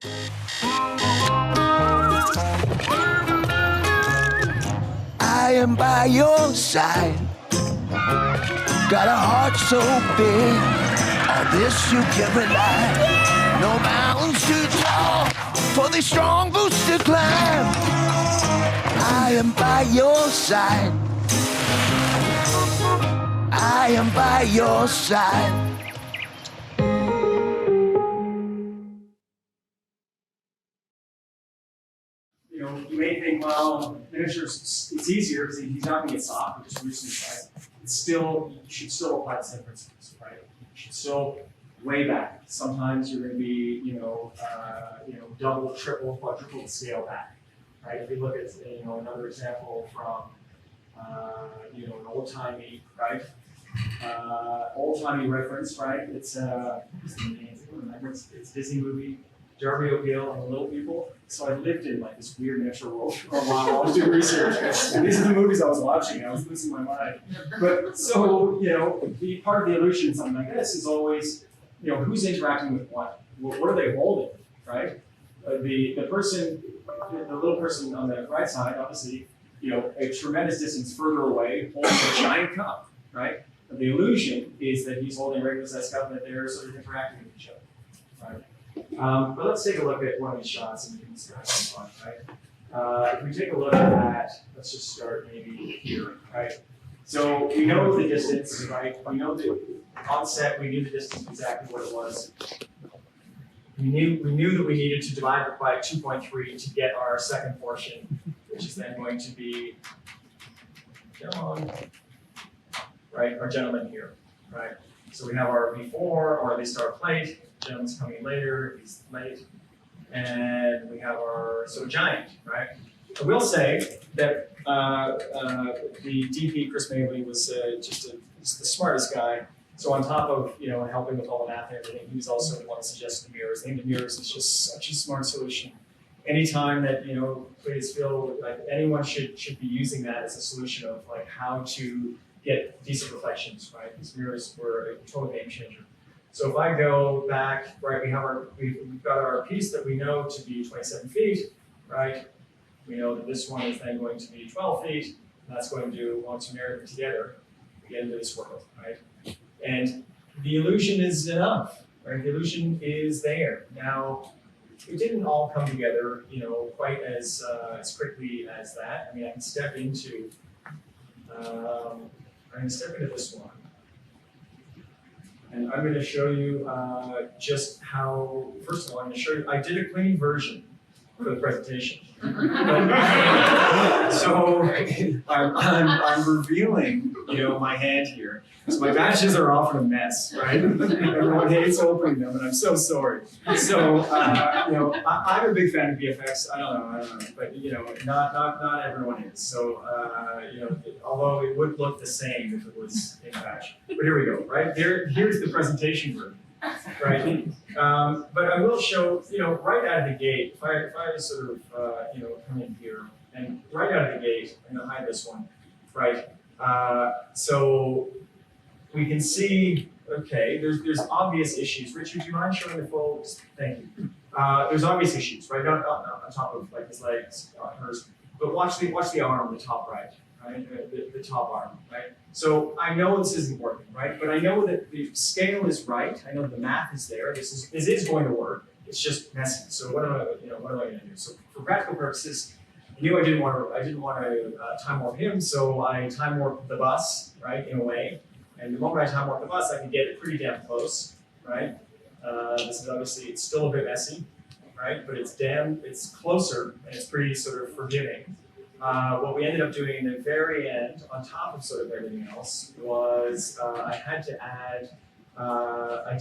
I am by your side. Got a heart so big, on this you can rely. No mountains too tall for the strong boots to climb. I am by your side. I am by your side. You know, you may think, well, miniatures, it's easier because he's not going to get soft with just reducing the size. It's still, you should still apply the same principles, right? You should still way back. Sometimes you're going to be, double, triple, quadruple the scale back, right? If you look at, another example from, an old-timey, right? Old-timey reference, right? It's it's a Disney movie, Darby O'Gill and the Little People. So I lived in like this weird miniature world for a while while I was doing research. And these are the movies I was watching. I was losing my mind. But so, the part of the illusion in something like this is always, who's interacting with what? What are they holding, right? The little person on the right side, obviously, a tremendous distance further away, holding a giant cup, right? But the illusion is that he's holding a regular sized cup and that they're sort of interacting with each other, right? But let's take a look at one of these shots and we can start some fun, right? If we take a look at, let's just start maybe here, right? So we know the distance, right? We know that on set we knew the distance exactly what it was. We knew that we needed to divide it by 2.3 to get our second portion, which is then going to be John, right? Our gentleman here, right? So we have our V4, or at least our plate. Gentleman's coming later, he's late. And we have our giant, right? I will say that the DP, Chris Mably, was he's the smartest guy. So on top of helping with all the math and everything, he was also the one that suggested the mirrors. I think the mirrors is just such a smart solution. Anytime that plate is filled, like anyone should be using that as a solution of like how to get decent reflections, right? These mirrors were a total game changer. So if I go back, right, we've got our piece that we know to be 27 feet, right? We know that this one is then going to be 12 feet, and that's going to, once you marry them together, we get into this world, right? And the illusion is enough, right? The illusion is there. Now, it didn't all come together, quite as quickly as that. I mean, I can step into this one. And I'm going to show you just how, first of all, I'm going to show you, I did a clean version for the presentation. So I'm revealing, my hand here. So my batches are often a mess, right? Everyone hates opening them, and I'm so sorry. So, I'm a big fan of VFX. I don't know, but not everyone is. So, although it would look the same if it was in batch. But here we go, right? Here's the presentation version, right? But I will show, right out of the gate, if I sort of, come in here, and right out of the gate, I'm going to hide this one, right? So we can see, okay, there's obvious issues. Richard, do you mind showing the full? Thank you. There's obvious issues, right? Not on top of like his legs, hers, but watch the arm, the top right, the top arm, right? So I know this isn't working, right? But I know that the scale is right. I know the math is there. This is going to work. It's just messy. So what am I going to do? So for practical purposes, I knew I didn't want to time warp him, so I time warped the bus, right, in a way. And the moment I time warp the bus, I can get it pretty damn close, right? This is obviously, it's still a bit messy, right? But it's closer and it's pretty sort of forgiving. What we ended up doing in the very end, on top of sort of everything else, was I had to add, I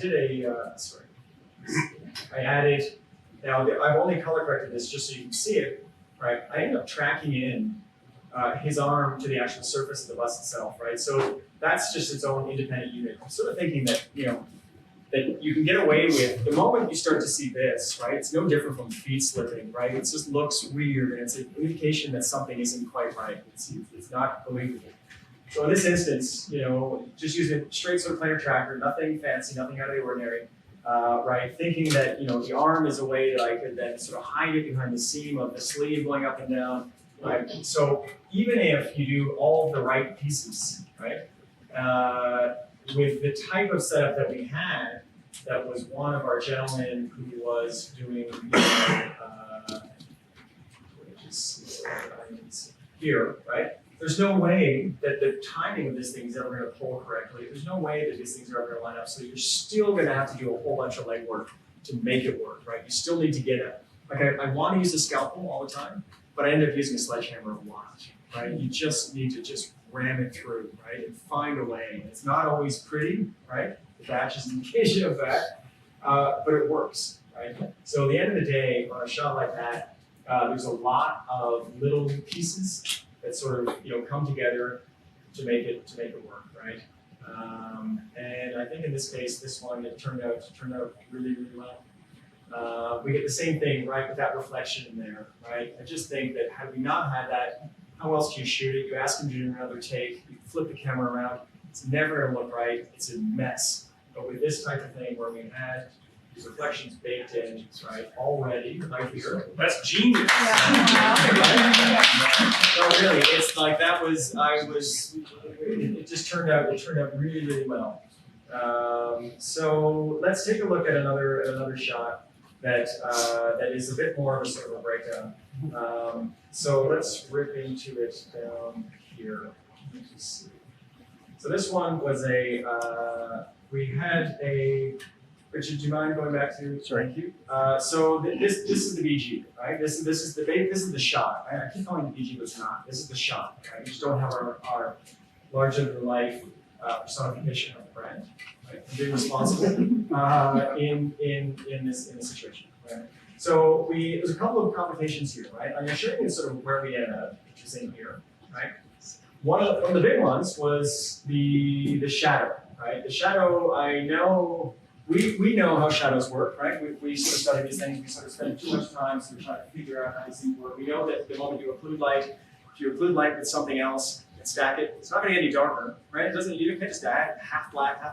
added, now I've only color corrected this just so you can see it, right? I ended up tracking in his arm to the actual surface of the bus itself, right? So that's just its own independent unit. I'm sort of thinking that, that you can get away with, the moment you start to see this, right, it's no different from feet slipping, right? It just looks weird, and it's an indication that something isn't quite right. It's not believable. So in this instance, just using a straight sort of planar tracker, nothing fancy, nothing out of the ordinary, right? Thinking that the arm is a way that I could then sort of hide it behind the seam of the sleeve going up and down, right? So even if you do all the right pieces, right, with the type of setup that we had, that was one of our gentlemen who was doing, here, right? There's no way that the timing of this thing is ever going to pull correctly. There's no way that these things are ever going to line up. So you're still going to have to do a whole bunch of legwork to make it work, right? You still need to get it. Like I want to use a scalpel all the time, but I end up using a sledgehammer a lot, right? You just need to just ram it through, right? And find a way. It's not always pretty, right? The batch is an indication of that, but it works, right? So at the end of the day, on a shot like that, there's a lot of little pieces that sort of come together to make it work, right? And I think in this case, this one it turned out really, really well. We get the same thing, right, with that reflection in there, right? I just think that had we not had that, how else do you shoot it? You ask them to do another take, you flip the camera around, it's never gonna look right, it's a mess. But with this type of thing where we had these reflections baked in, right, already, right here, that's genius. No, really, it's like it just turned out really, really well. So let's take a look at another shot that is a bit more of a sort of a breakdown. So let's rip into it down here. Let's see. So this one was we had a, Richard, do you mind going back to? Sorry. Thank you. So this is the BG, right? This is the shot. Right? I keep calling it the BG, but it's not. This is the shot. Right? We just don't have our larger than life personification of the brand. Right? And being responsible in this situation. Right? So there's a couple of complications here, right? I'm going to show you sort of where we ended up, which is in here, right? One of the big ones was the shadow, right? The shadow, I know. We know how shadows work, right? We sort of study these things, we sort of spend too much time sort of trying to figure out how these things work. We know that the moment you occlude light, if you occlude light with something else and stack it, it's not going to get any darker, right? You can't just add half black, and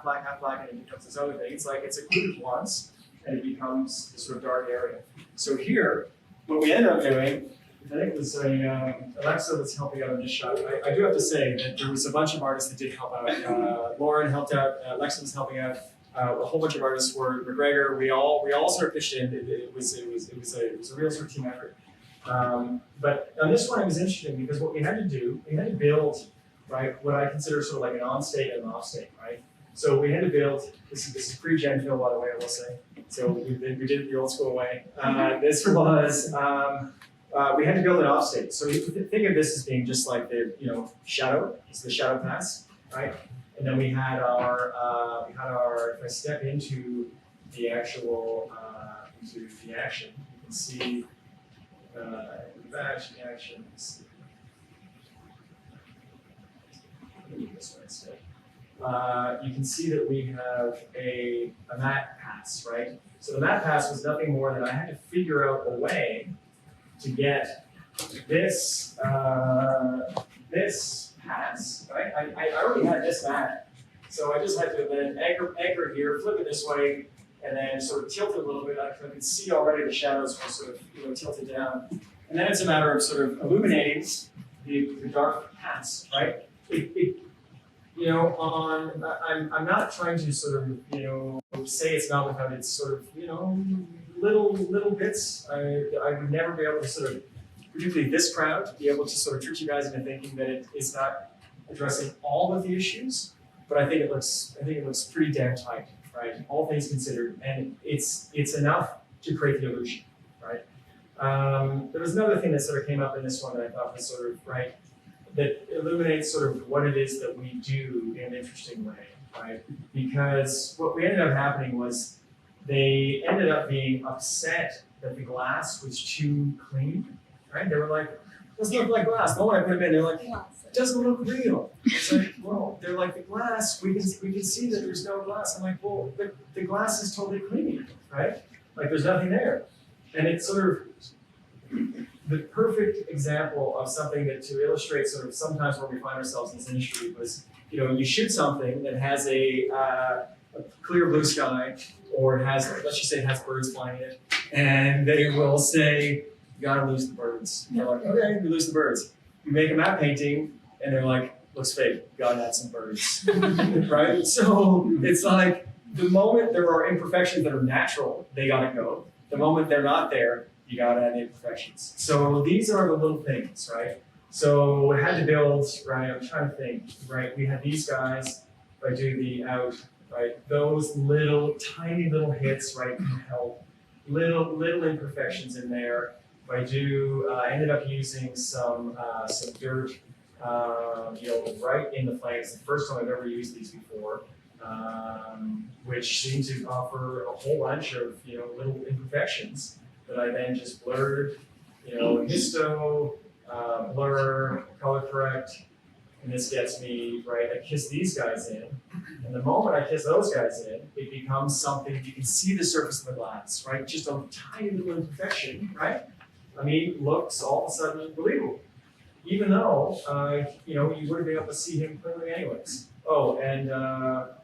it becomes this other thing. It's like it's occluded once, and it becomes this sort of dark area. So here, what we ended up doing, I think it was Alexa that's helping out on this shot. I do have to say that there was a bunch of artists that did help out. Lauren helped out, Alexa was helping out. A whole bunch of artists were McGregor. We all sort of pitched in. It was a real sort of team effort. But on this one, it was interesting because what we had to do, we had to build, right, what I consider sort of like an on-state and an off-state, right? So we had to build. This is pre-Gen Fill, by the way, I will say. So we did it the old school way. This was we had to build an off-state. So you think of this as being just like the shadow. It's the shadow pass, right? And then we had our, if I step into the actual, into the action, you can see, the action, let's see. Let me do this one instead. You can see that we have a matte pass, right? So the matte pass was nothing more than I had to figure out a way to get this, this pass, right? I already had this matte, so I just had to then anchor here, flip it this way, and then sort of tilt it a little bit. I could see already the shadows were sort of tilted down. And then it's a matter of sort of illuminating the dark pass, right? I'm not trying to sort of, say it's not without its sort of, little bits. I would never be able to sort of, particularly this crowd, be able to sort of trick you guys into thinking that it is not addressing all of the issues, but I think it looks pretty damn tight, right? All things considered, and it's enough to create the illusion, right? There was another thing that sort of came up in this one that I thought was sort of right, that illuminates sort of what it is that we do in an interesting way, right? Because what we ended up happening was they ended up being upset that the glass was too clean, right? They were like, it doesn't look like glass. No one I put it in, they're like, it doesn't look real. It's like, well, they're like, the glass, we can see that there's no glass. I'm like, well, the glass is totally clean, right? Like there's nothing there. And it's sort of the perfect example of something that to illustrate sort of sometimes where we find ourselves in this industry was, you shoot something that has a a clear blue sky, or it has, let's just say it has birds flying in it, and they will say, you gotta lose the birds. And they're like, okay, we lose the birds. You make a map painting, and they're like, looks fake, gotta add some birds, right? So it's like, the moment there are imperfections that are natural, they gotta go. The moment they're not there, you gotta add the imperfections. So these are the little things, right? So I had to build, right, I'm trying to think, right? We had these guys, if I do the out, right? Those little, tiny little hits, right, can help. Little imperfections in there. If I do, I ended up using some dirt, right in the flanks. The first time I've ever used these before, which seemed to offer a whole bunch of, little imperfections that I then just blurred, histo, blur, color correct, and this gets me, right, I kiss these guys in, and the moment I kiss those guys in, it becomes something, you can see the surface of the glass, right, just a tiny little imperfection, right, I mean, looks all of a sudden believable, even though, you wouldn't be able to see him clearly anyways. Oh, and a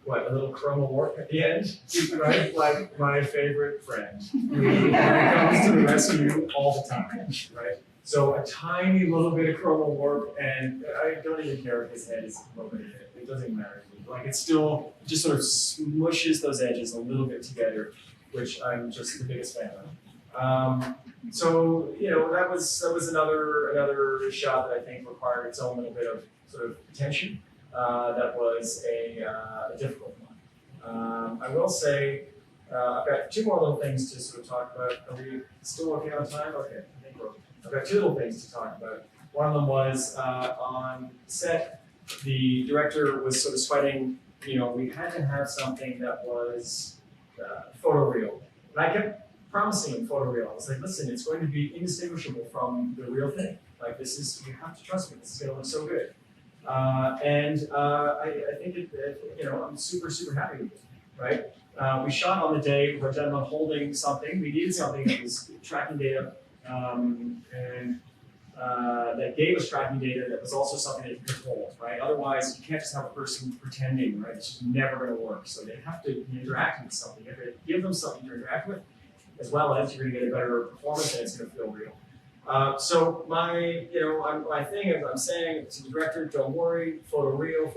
little chromal warp at the end, right? Like my favorite friend, who comes to the rescue all the time, right? So a tiny little bit of chromal warp, and I don't even care if his head is a little bit in it. It doesn't even matter to me. Like it still just sort of smushes those edges a little bit together, which I'm just the biggest fan of. So that was another shot that I think required its own little bit of sort of attention. That was a difficult one. I will say I've got two more little things to sort of talk about. Are we still okay on time? Okay, I think we're. I've got two little things to talk about. One of them was on set, the director was sort of sweating. We had to have something that was photoreal, and I kept promising him photoreal. I was like, listen, it's going to be indistinguishable from the real thing. Like you have to trust me. This is going to look so good. I think I'm super happy with it, right? We shot on the day with a gentleman holding something. We needed something that was tracking data, and that gave us tracking data that was also something that you could hold, right? Otherwise, you can't just have a person pretending, right? It's just never going to work. So they have to interact with something. You have to give them something to interact with, as well as you're going to get a better performance and it's going to feel real. So my thing is I'm saying to the director, don't worry, photoreal.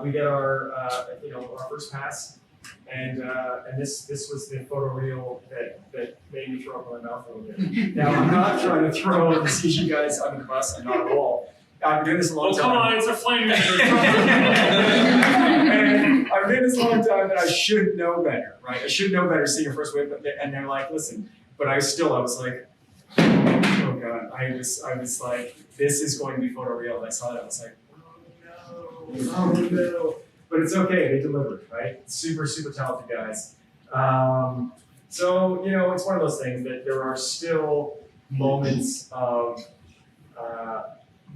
We get our our first pass, and this was the photoreal that made me throw up my mouth a little bit. Now I'm not trying to throw the CG guys under the bus. I'm not at all. I've been doing this a long time. Come on, it's a flame And I've been doing this a long time that I should know better, right? I should know better seeing a first wave, and they're like, listen, but I was like, oh God, I was like, this is going to be photoreal. And I saw it, I was like, oh no. But it's okay, they delivered, right? Super talented guys. So, it's one of those things that there are still moments of,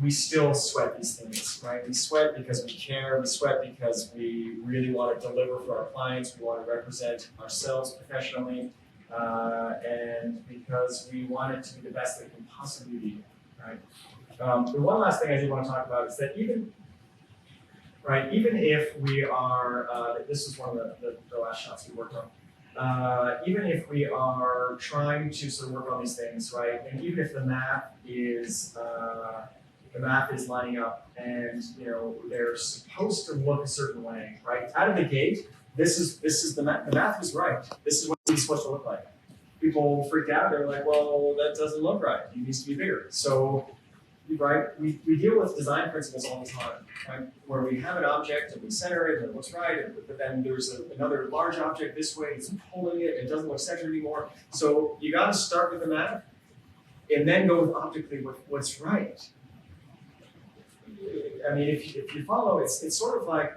we still sweat these things, right? We sweat because we care, we sweat because we really want to deliver for our clients, we want to represent ourselves professionally, and because we want it to be the best that it can possibly be, right? The one last thing I do want to talk about is that even if we are, this is one of the last shots we worked on, even if we are trying to sort of work on these things, right, and even if the math is lining up and they're supposed to look a certain way, right, out of the gate, this is the math was right. This is what it's supposed to look like. People freaked out. They were like, well, that doesn't look right. It needs to be bigger. So, right, we deal with design principles all the time, right? Where we have an object and we center it and it looks right, but then there's another large object this way, it's pulling it, it doesn't look centered anymore. So you got to start with the math and then go with optically what's right. I mean, if you follow, it's sort of like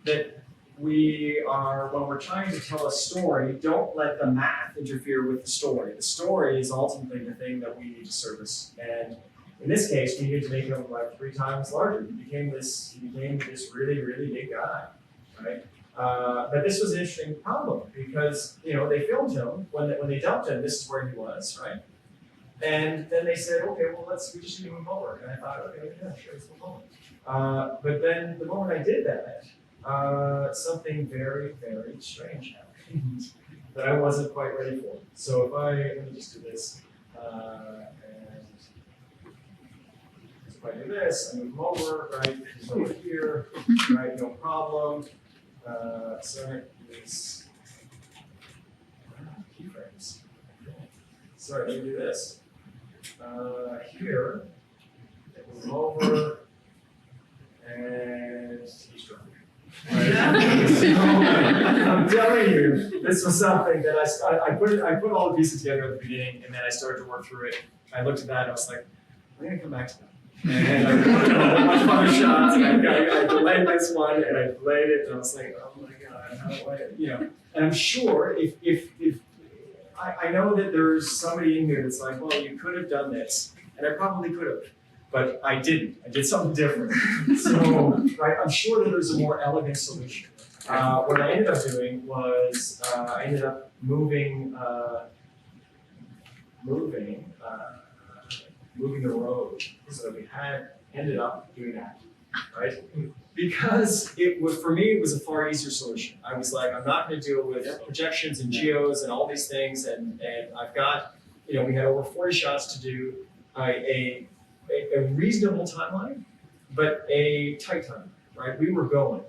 that. When we're trying to tell a story, don't let the math interfere with the story. The story is ultimately the thing that we need to service. And in this case, we needed to make him like 3 times larger. He became this really, really big guy, right? But this was an interesting problem because, they filmed him, when they dumped him, this is where he was, right? And then they said, okay, well, we just need to move over. And I thought, okay, yeah, sure, let's move over. But then the moment I did that, something very, very strange happened that I wasn't quite ready for. So let me just do this, and if I do this, I move them over, right, he's over here, right, no problem. Sorry, these keyframes. Sorry, let me do this. Here, move them over, and he's drunk. Right? I'm telling you, this was something that I put all the pieces together at the beginning, and then I started to work through it. I looked at that and I was like, I'm gonna come back to that. And I put a whole bunch of other shots, and I delayed this one, and I delayed it, and I was like, oh my god, how do I, And I'm sure if I know that there's somebody in here that's like, well, you could have done this, and I probably could have. But I didn't. I did something different. So I'm sure that there's a more elegant solution. What I ended up doing was I ended up moving the road. So we ended up doing that, right? Because for me, it was a far easier solution. I was like, I'm not going to deal with projections and geos and all these things, and I've got, we had over 40 shots to do, a reasonable timeline, but a tight timeline, right? We were going,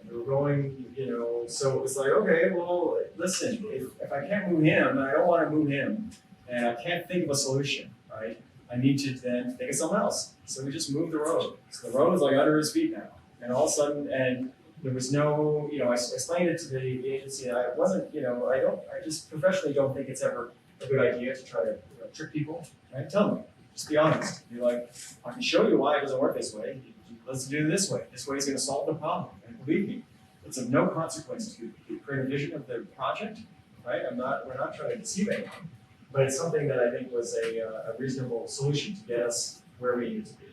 so it was like, okay, well, listen, if I can't move him, and I don't want to move him, and I can't think of a solution, right? I need to then think of something else. So we just moved the road. So the road was like under his feet now. And all of a sudden, and there was no, I explained it to the agency, and I wasn't, I just professionally don't think it's ever a good idea to try to trick people, right? Tell them. Just be honest. Be like, I can show you why it doesn't work this way. Let's do it this way. This way is going to solve the problem. And believe me, it's of no consequence to create a vision of the project, right? We're not trying to deceive anyone, but it's something that I think was a reasonable solution to get us where we need to be.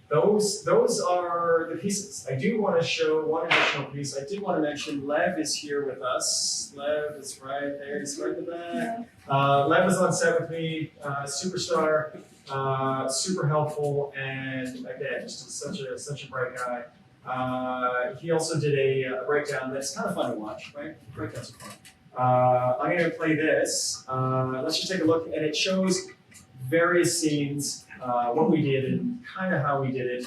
Those are the pieces. I do want to show one additional piece. I did want to mention Lev is here with us. Lev is right there. He's right in the back. Lev is on set with me. Superstar, super helpful, and again, just such a bright guy. He also did a breakdown that's kind of fun to watch, right? Breakdowns are fun. I'm going to play this. Let's just take a look, and it shows various scenes. What we did and kind of how we did it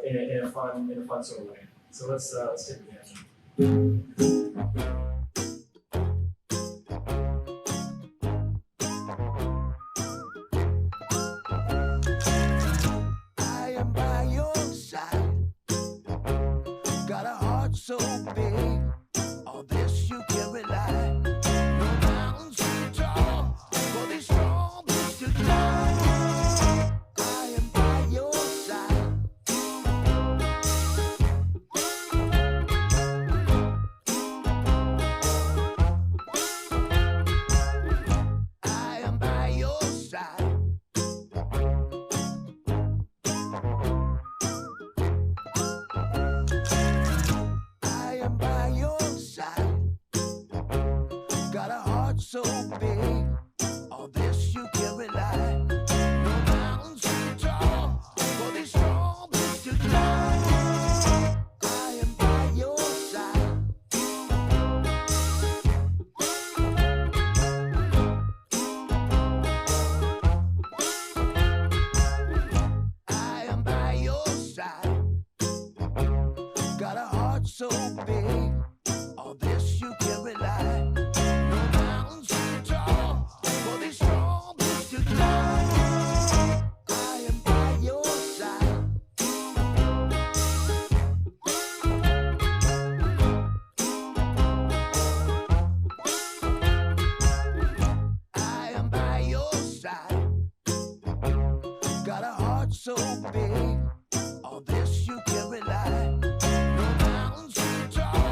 in a fun sort of way. So let's take it again. I am by your side. Got a heart so big. On this you can rely. No mountains too tall for these storms to climb. So big, on this you can rely. No mountains too tall for these storms to climb. I am by your side. I am by your side. Got a heart so big, on this you can rely. So big, on this you can rely. No mountains too tall.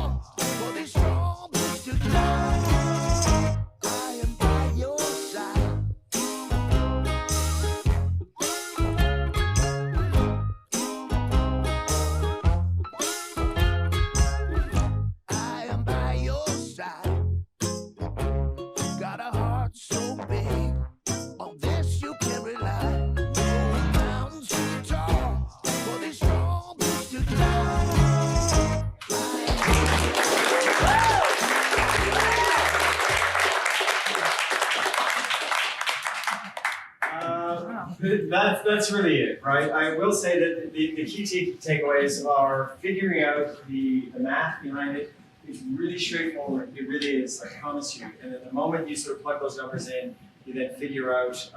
That's really it, right? I will say that the key takeaways are figuring out the math behind it. It's really straightforward. It really is, I promise you. And at the moment you sort of plug those numbers in, you then figure out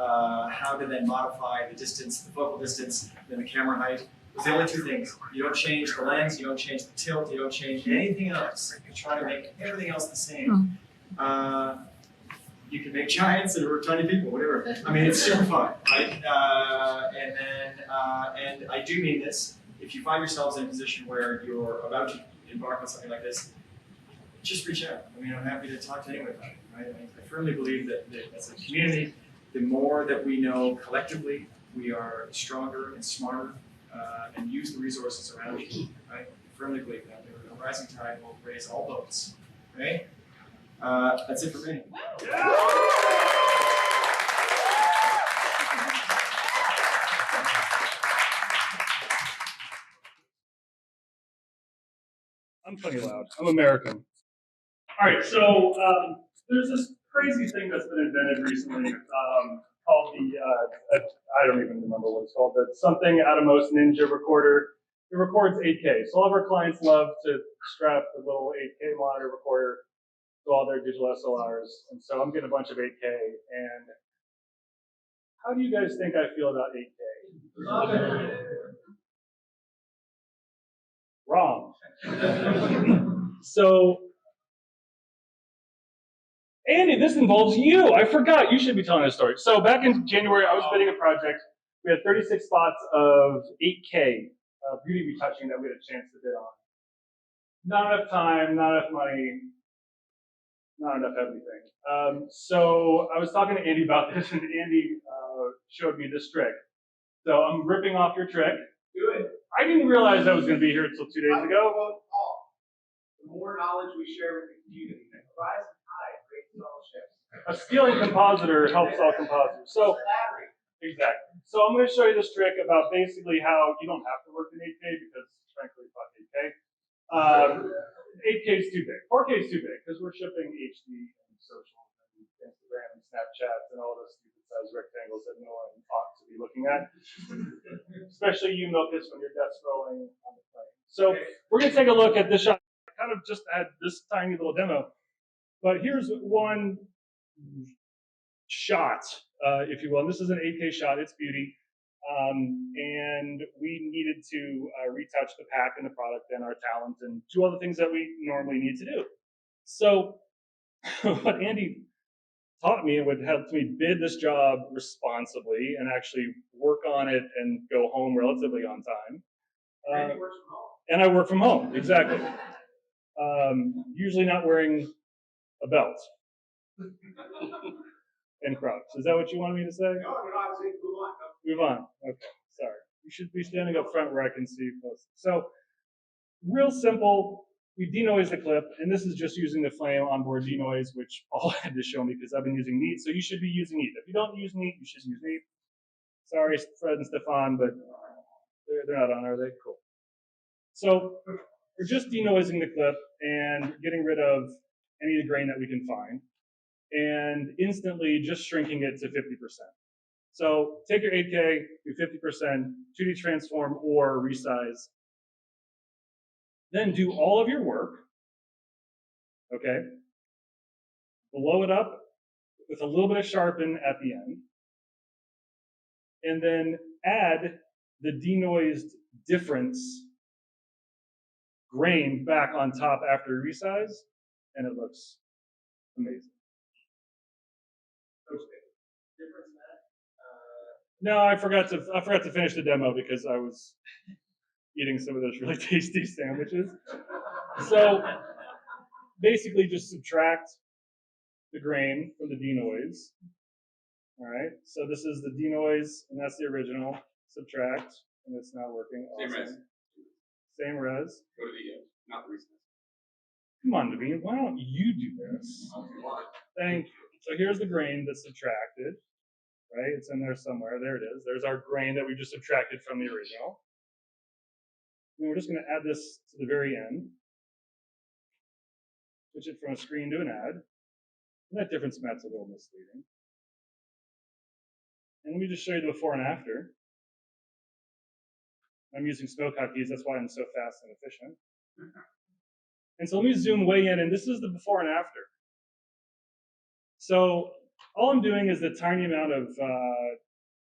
how to then modify the distance, the focal distance, then the camera height. Those are the only two things. You don't change the lens, you don't change the tilt, you don't change anything else. You try to make everything else the same. You can make giants or tiny people, whatever. I mean, it's super fun, right? And I do mean this. If you find yourselves in a position where you're about to embark on something like this, just reach out. I mean, I'm happy to talk to anyone about it, right? I firmly believe that as a community, the more that we know collectively, we are stronger and smarter and use the resources around you, right? I firmly believe that. A rising tide will raise all boats, right? That's it for me. I'm funny loud. I'm American. All right, so there's this crazy thing that's been invented recently called the, I don't even remember what it's called, but something Atomos Ninja recorder. It records 8K. So all of our clients love to strap the little 8K monitor recorder to all their digital SLRs. And so I'm getting a bunch of 8K. And how do you guys think I feel about 8K? Wrong. So, Andy, this involves you. I forgot. You should be telling this story. So back in January, I was bidding a project. We had 36 spots of 8K beauty retouching that we had a chance to bid on. Not enough time, not enough money, not enough everything. So I was talking to Andy about this, and Andy showed me this trick. So I'm ripping off your trick. Do it. I didn't realize I was going to be here until 2 days ago. The more knowledge we share with the community, the rise and tide raises all ships. A stealing compositor helps all compositors. So, exactly. So I'm going to show you this trick about basically how you don't have to work in 8K because, frankly, fuck 8K. 8K is too big. 4K is too big because we're shipping HD and social and Instagram and Snapchats and all those stupid size rectangles that no one ought to be looking at. Especially you, Milkis, when you're death scrolling on the plane. So we're going to take a look at this shot. I kind of just had this tiny little demo. But here's one shot, if you will. And this is an 8K shot. It's beauty. And we needed to retouch the pack and the product and our talent and do all the things that we normally need to do. So what Andy taught me and would help me bid this job responsibly and actually work on it and go home relatively on time. And he works from home. And I work from home, exactly. Usually not wearing a belt. And Crocs. Is that what you wanted me to say? No, I was saying move on. Move on. Okay, sorry. You should be standing up front where I can see you close. So, real simple. We denoise the clip, and this is just using the Flame onboard denoise, which Paul had to show me because I've been using Neat. So you should be using Neat. If you don't use Neat, you should use Neat. Sorry, Fred and Stephane, but they're not on, are they? Cool. So we're just denoising the clip and getting rid of any of the grain that we can find, and instantly just shrinking it to 50%. So take your 8K, do 50%, 2D transform or resize. Then do all of your work, okay? Blow it up with a little bit of sharpen at the end. And then add the denoised difference grain back on top after resize, and it looks amazing. No, I forgot to finish the demo because I was eating some of those really tasty sandwiches. So basically just subtract the grain from the denoise. All right, so this is the denoise, and that's the original. Subtract, and it's not working. Same Awesome. res. Same res. Go to the not the recent. Come on, Naveen, why don't you do this? Thank you. So here's the grain that's subtracted, right? It's in there somewhere. There it is. There's our grain that we just subtracted from the original. And we're just going to add this to the very end. Switch it from a screen to an ad. And that difference map's a little misleading. And let me just show you the before and after. I'm using smoke hotkeys, that's why I'm so fast and efficient. And so let me zoom way in, and this is the before and after. So all I'm doing is a tiny amount of,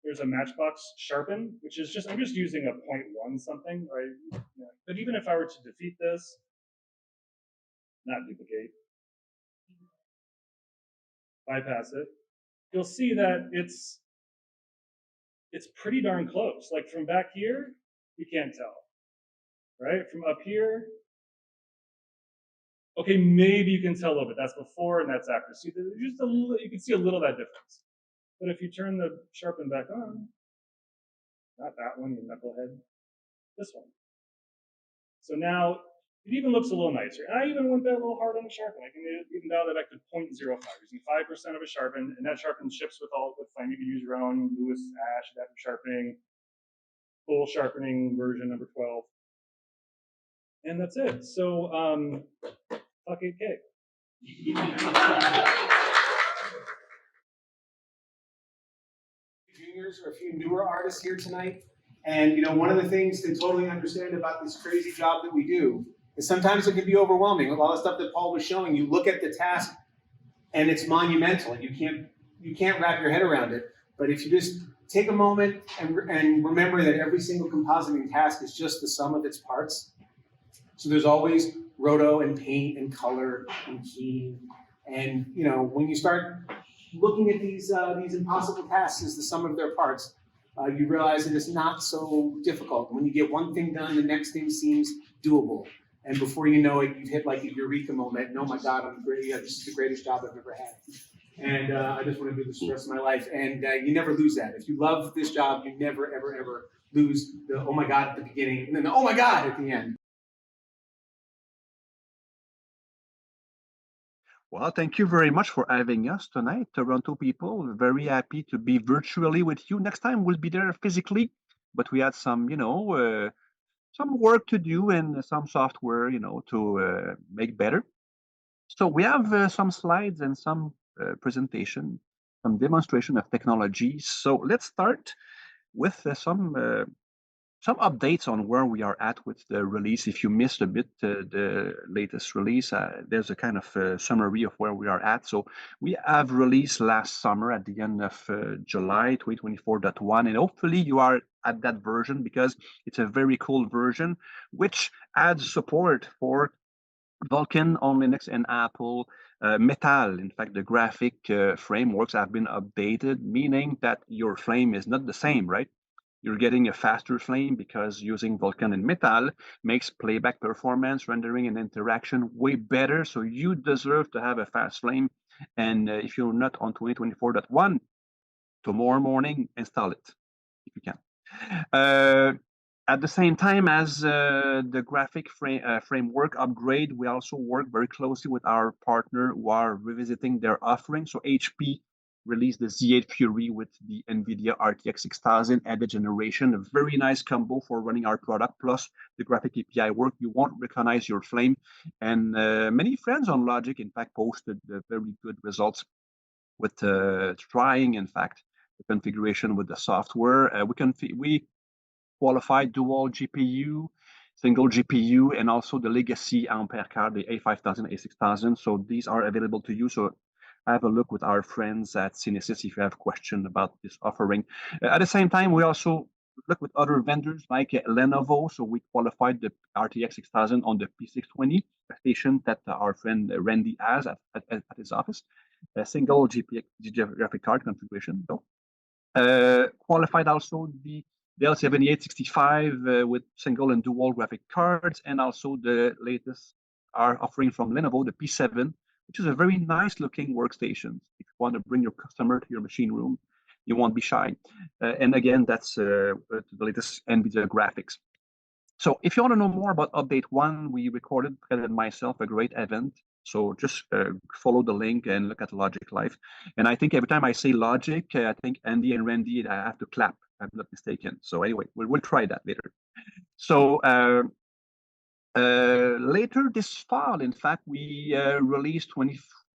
there's a matchbox sharpen, which is just, I'm just using a 0.1 something, right? But even if I were to defeat this, not duplicate, bypass it, you'll see that it's pretty darn close. Like from back here, you can't tell, right? From up here, okay, maybe you can tell a little bit. That's before and that's after. See, there's just a little, you can see a little of that difference. But if you turn the sharpen back on, not that one, you knucklehead, this one. So now it even looks a little nicer. And I even went there a little hard on the sharpen. I can even dial that back to 0.05, using 5% of a sharpen, and that sharpen ships with flame. You can use your own Lewis Ash adaptive sharpening, full sharpening version number 12. And that's it. So fuck 8K. Juniors or a few newer artists here tonight. And you know, one of the things to totally understand about this crazy job that we do is sometimes it can be overwhelming. A lot of stuff that Paul was showing, you look at the task and it's monumental. You can't wrap your head around it. But if you just take a moment and remember that every single compositing task is just the sum of its parts. So there's always roto and paint and color and keying. And you know, when you start looking at these impossible tasks as the sum of their parts, you realize that it's not so difficult. When you get one thing done, the next thing seems doable. And before you know it, you've hit like a eureka moment. And oh my God, I'm great. This is the greatest job I've ever had. And I just want to do this the rest of my life. And you never lose that. If you love this job, you never, ever, ever lose the oh my God at the beginning and then the oh my God at the end. Well, thank you very much for having us tonight, Toronto people. We're very happy to be virtually with you. Next time we'll be there physically, but we had some, some work to do and some software, to make better. So we have some slides and some presentation, some demonstration of technology. So let's start with some updates on where we are at with the release. If you missed a bit the latest release, there's a kind of summary of where we are at. So we have released last summer at the end of July 2024.1, and hopefully you are at that version because it's a very cool version, which adds support for Vulkan on Linux and Apple. Metal, in fact, the graphic frameworks have been updated, meaning that your flame is not the same, right? You're getting a faster flame because using Vulkan and Metal makes playback performance, rendering, and interaction way better. So you deserve to have a fast flame. And if you're not on 2024.1, tomorrow morning, install it if you can. At the same time as the graphic framework upgrade, we also work very closely with our partner who are revisiting their offering. So HP released the Z8 Fury with the NVIDIA RTX 6000 added generation, a very nice combo for running our product, plus the graphic API work. You won't recognize your flame. And many friends on Logic, in fact, posted very good results with trying, in fact, the configuration with the software. We qualified dual GPU, single GPU, and also the legacy Ampere card, the A5000, A6000. So these are available to you. So have a look with our friends at CineSys if you have questions about this offering. At the same time, we also look with other vendors like Lenovo. So we qualified the RTX 6000 on the P620 station that our friend Randy has at his office. A single GPU graphic card configuration. So, qualified also the Dell 7865 with single and dual graphic cards, and also the latest are offering from Lenovo, the P7, which is a very nice looking workstation. If you want to bring your customer to your machine room, you won't be shy. And again, that's the latest NVIDIA graphics. So if you want to know more about Update 1, we recorded, together myself, a great event. So just follow the link and look at Logic Live. And I think every time I say Logic, I think Andy and Randy, I have to clap, if I'm not mistaken. So anyway, we'll try that later. So later this fall, in fact, we released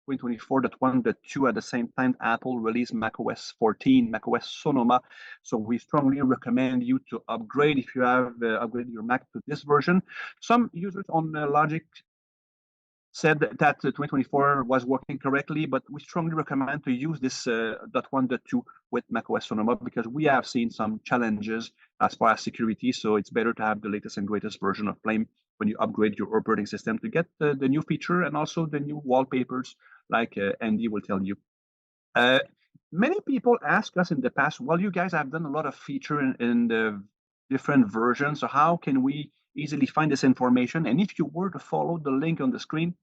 2024.1.2 at the same time Apple released macOS 14, macOS Sonoma. So we strongly recommend you to upgrade if you have upgraded your Mac to this version. Some users on Logic said that 2024 was working correctly, but we strongly recommend to use this .1.2 with macOS Sonoma because we have seen some challenges as far as security. So it's better to have the latest and greatest version of Flame when you upgrade your operating system to get the new feature and also the new wallpapers, like Andy will tell you. Many people ask us in the past, well, you guys have done a lot of feature in the different versions, so how can we easily find this information? And if you were to follow the link on the screen,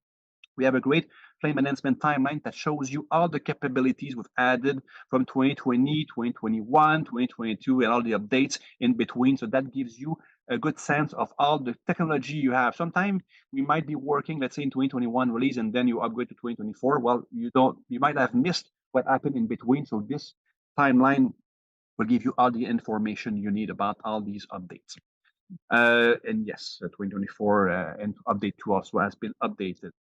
we have a great Flame enhancement timeline that shows you all the capabilities we've added from 2020, 2021, 2022, and all the updates in between. So that gives you a good sense of all the technology you have. Sometimes we might be working, let's say in 2021 release, and then you upgrade to 2024. Well, you might have missed what happened in between. So this timeline will give you all the information you need about all these updates. And yes, 2024 and update 2 also has been updated.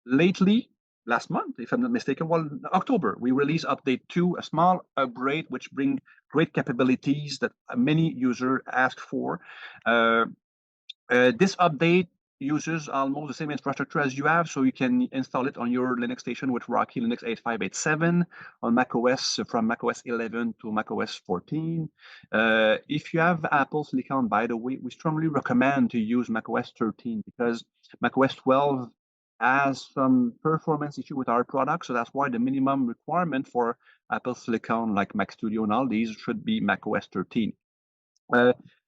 Lately, last month, if I'm not mistaken, well, October, we released update 2, a small upgrade which bring great capabilities that many users asked for. This update uses almost the same infrastructure as you have, so you can install it on your Linux station with Rocky Linux 8587, on macOS from macOS 11 to macOS 14. If you have Apple Silicon, by the way, we strongly recommend to use macOS 13 because macOS 12 has some performance issue with our product, so that's why the minimum requirement for Apple Silicon like Mac Studio and all these should be macOS 13.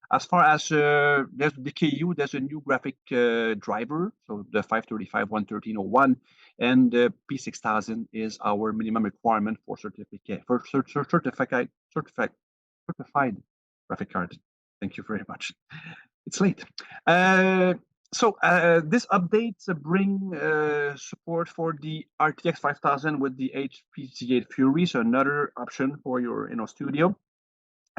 As far as there's the KU, there's a new graphic driver, so the 535.113.01, and the P6000 is our minimum requirement for certified graphic card. Thank you very much. It's late. So this update bring support for the RTX 5000 with the HPC8 Fury, so another option for your studio.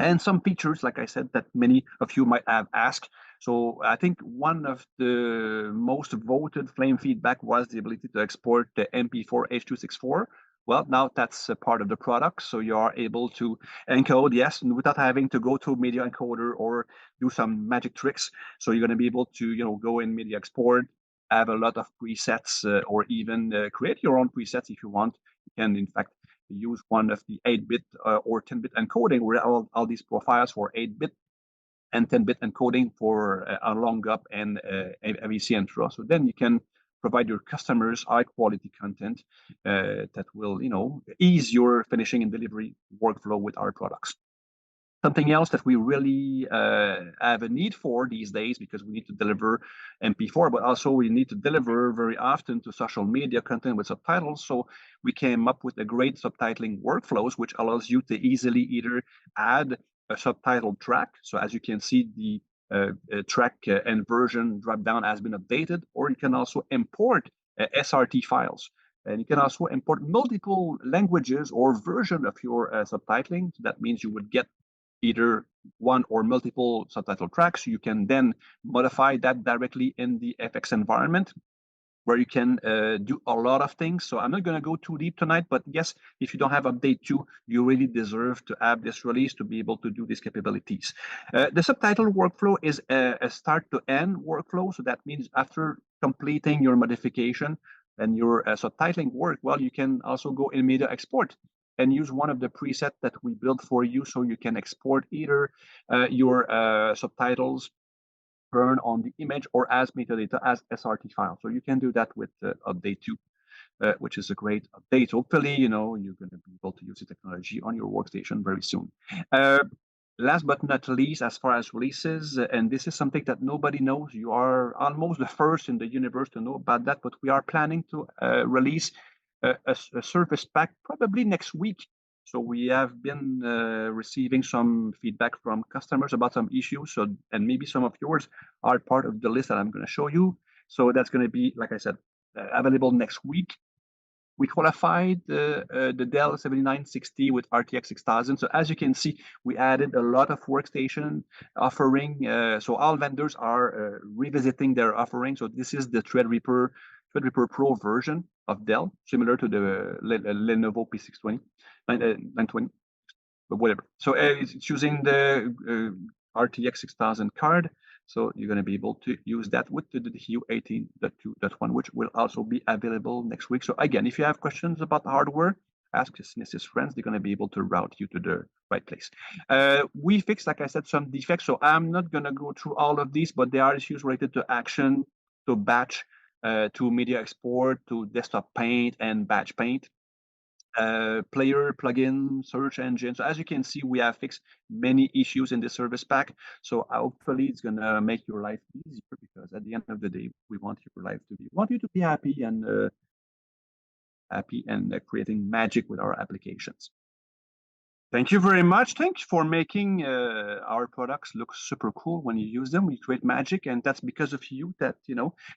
And some features, like I said, that many of you might have asked. So I think one of the most voted Flame feedback was the ability to export the MP4 H.264. Well, now that's a part of the product, so you are able to encode, yes, without having to go to media encoder or do some magic tricks. So you're going to be able to, go in media export, have a lot of presets, or even create your own presets if you want. You can, in fact, use one of the 8-bit or 10-bit encoding, where all these profiles for 8-bit and 10-bit encoding for long up and AVC intro. So then you can provide your customers high-quality content that will, ease your finishing and delivery workflow with our products. Something else that we really have a need for these days, because we need to deliver MP4, but also we need to deliver very often to social media content with subtitles. So we came up with a great subtitling workflows, which allows you to easily either add a subtitle track. So as you can see, the track and version dropdown has been updated, or you can also import SRT files. And you can also import multiple languages or version of your subtitling. So that means you would get either one or multiple subtitle tracks. You can then modify that directly in the FX environment, where you can do a lot of things. So I'm not going to go too deep tonight, but yes, if you don't have update 2, you really deserve to have this release to be able to do these capabilities. The subtitle workflow is a start to end workflow. So that means after completing your modification and your subtitling work, well, you can also go in media export and use one of the presets that we built for you, so you can export either your subtitles burn on the image or as metadata as SRT file. So you can do that with update 2, which is a great update. Hopefully, you're going to be able to use the technology on your workstation very soon. Last but not least, as far as releases, and this is something that nobody knows, you are almost the first in the universe to know about that, but we are planning to release a Surface Pack probably next week. So we have been receiving some feedback from customers about some issues. So, and maybe some of yours are part of the list that I'm going to show you. So that's going to be, like I said, available next week. We qualified the Dell 7960 with RTX 6000. So as you can see, we added a lot of workstation offering. So all vendors are revisiting their offering. So this is the Threadripper Pro version of Dell, similar to the Lenovo P620, 920, but whatever. So it's using the RTX 6000 card. So you're going to be able to use that with the DHU 18.2.1, which will also be available next week. So again, if you have questions about the hardware, ask your CineSys friends. They're going to be able to route you to the right place. We fixed, like I said, some defects. So I'm not going to go through all of these, but there are issues related to action, to batch, to media export, to desktop paint and batch paint. Player, plugin, search engine. So as you can see, we have fixed many issues in the service pack. So hopefully it's gonna make your life easier, because at the end of the day, we want your life to be, we want you to be happy and creating magic with our applications. Thank you very much. Thanks for making our products look super cool when you use them. We create magic, and that's because of you that,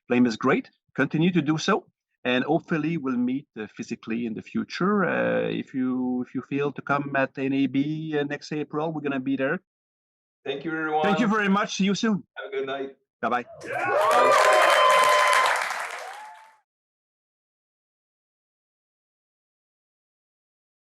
Flame is great. Continue to do so. And hopefully we'll meet physically in the future. If you feel to come at NAB next April, we're gonna be there. Thank you, everyone. Thank you very much. See you soon. Have a good night. Bye-bye. Bye.